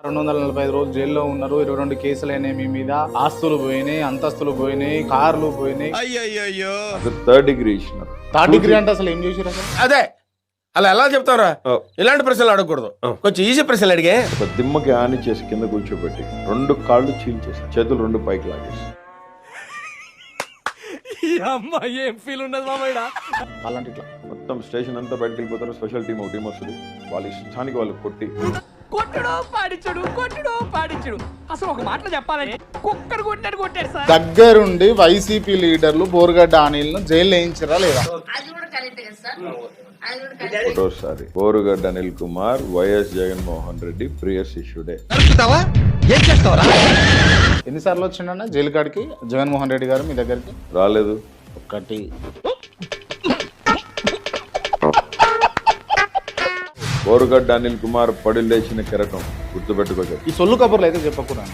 245 రోజులు జైల్లో ఉన్నారు. 22 కేసులు అయినాయి మీ మీద. ఆస్తులు పోయినాయి, అంతస్తులు పోయినాయి, కార్లు పోయినాయి. అయ్యో థర్డ్ డిగ్రీ ఇచ్చినారు. థర్డ్ డిగ్రీ అంటే అసలు ఏం చేసారు అసలు? అదే అలా ఎలా చెప్తారా? ఇలాంటి ప్రశ్నలు అడగకూడదు, కొంచెం ఈజీ ప్రశ్నలు అడిగే. ఒక దిమ్మకి ఆని చేసి కింద కూర్చోబెట్టి 2 కాళ్ళు చీల్చేసారు, చేతులు 2 పైకి లాగేసి. ఏం ఫీల్ ఉన్నది మామయ్య? అలాంటి ఇట్లా మొత్తం స్టేషన్ అంతా బయటకు వెళ్ళిపోతారు. స్పెషల్ టీం ఒక టీం వస్తుంది, వాళ్ళ ఇష్టానికి వాళ్ళు కొట్టి కొట్టుడు పాడించుడు అసలు ఒక మాటలో చెప్పాలంటే కుక్కడు కొట్టాడు సార్. దగ్గరుండి వైసీపీ లీడర్లు బోరుగడ్డ అనిల్ను జైల్లో వేయించారా లేదా? ఒకటోసారి బోరుగడ్డ అనిల్ కుమార్, వైఎస్ జగన్మోహన్ రెడ్డి ప్రియ శిష్యుడే. ఎన్నిసార్లు వచ్చిండన్న జైలు కాడికి జగన్మోహన్ రెడ్డి గారు మీ దగ్గరికి? రాలేదు. ఒకటి బోరుగడ్డ అనిల్ కుమార్ పడి లేచిన కెరటం గుర్తుపెట్టుకోవచ్చు. ఈ సొల్లు కబుర్లు అయితే చెప్పకూడదు.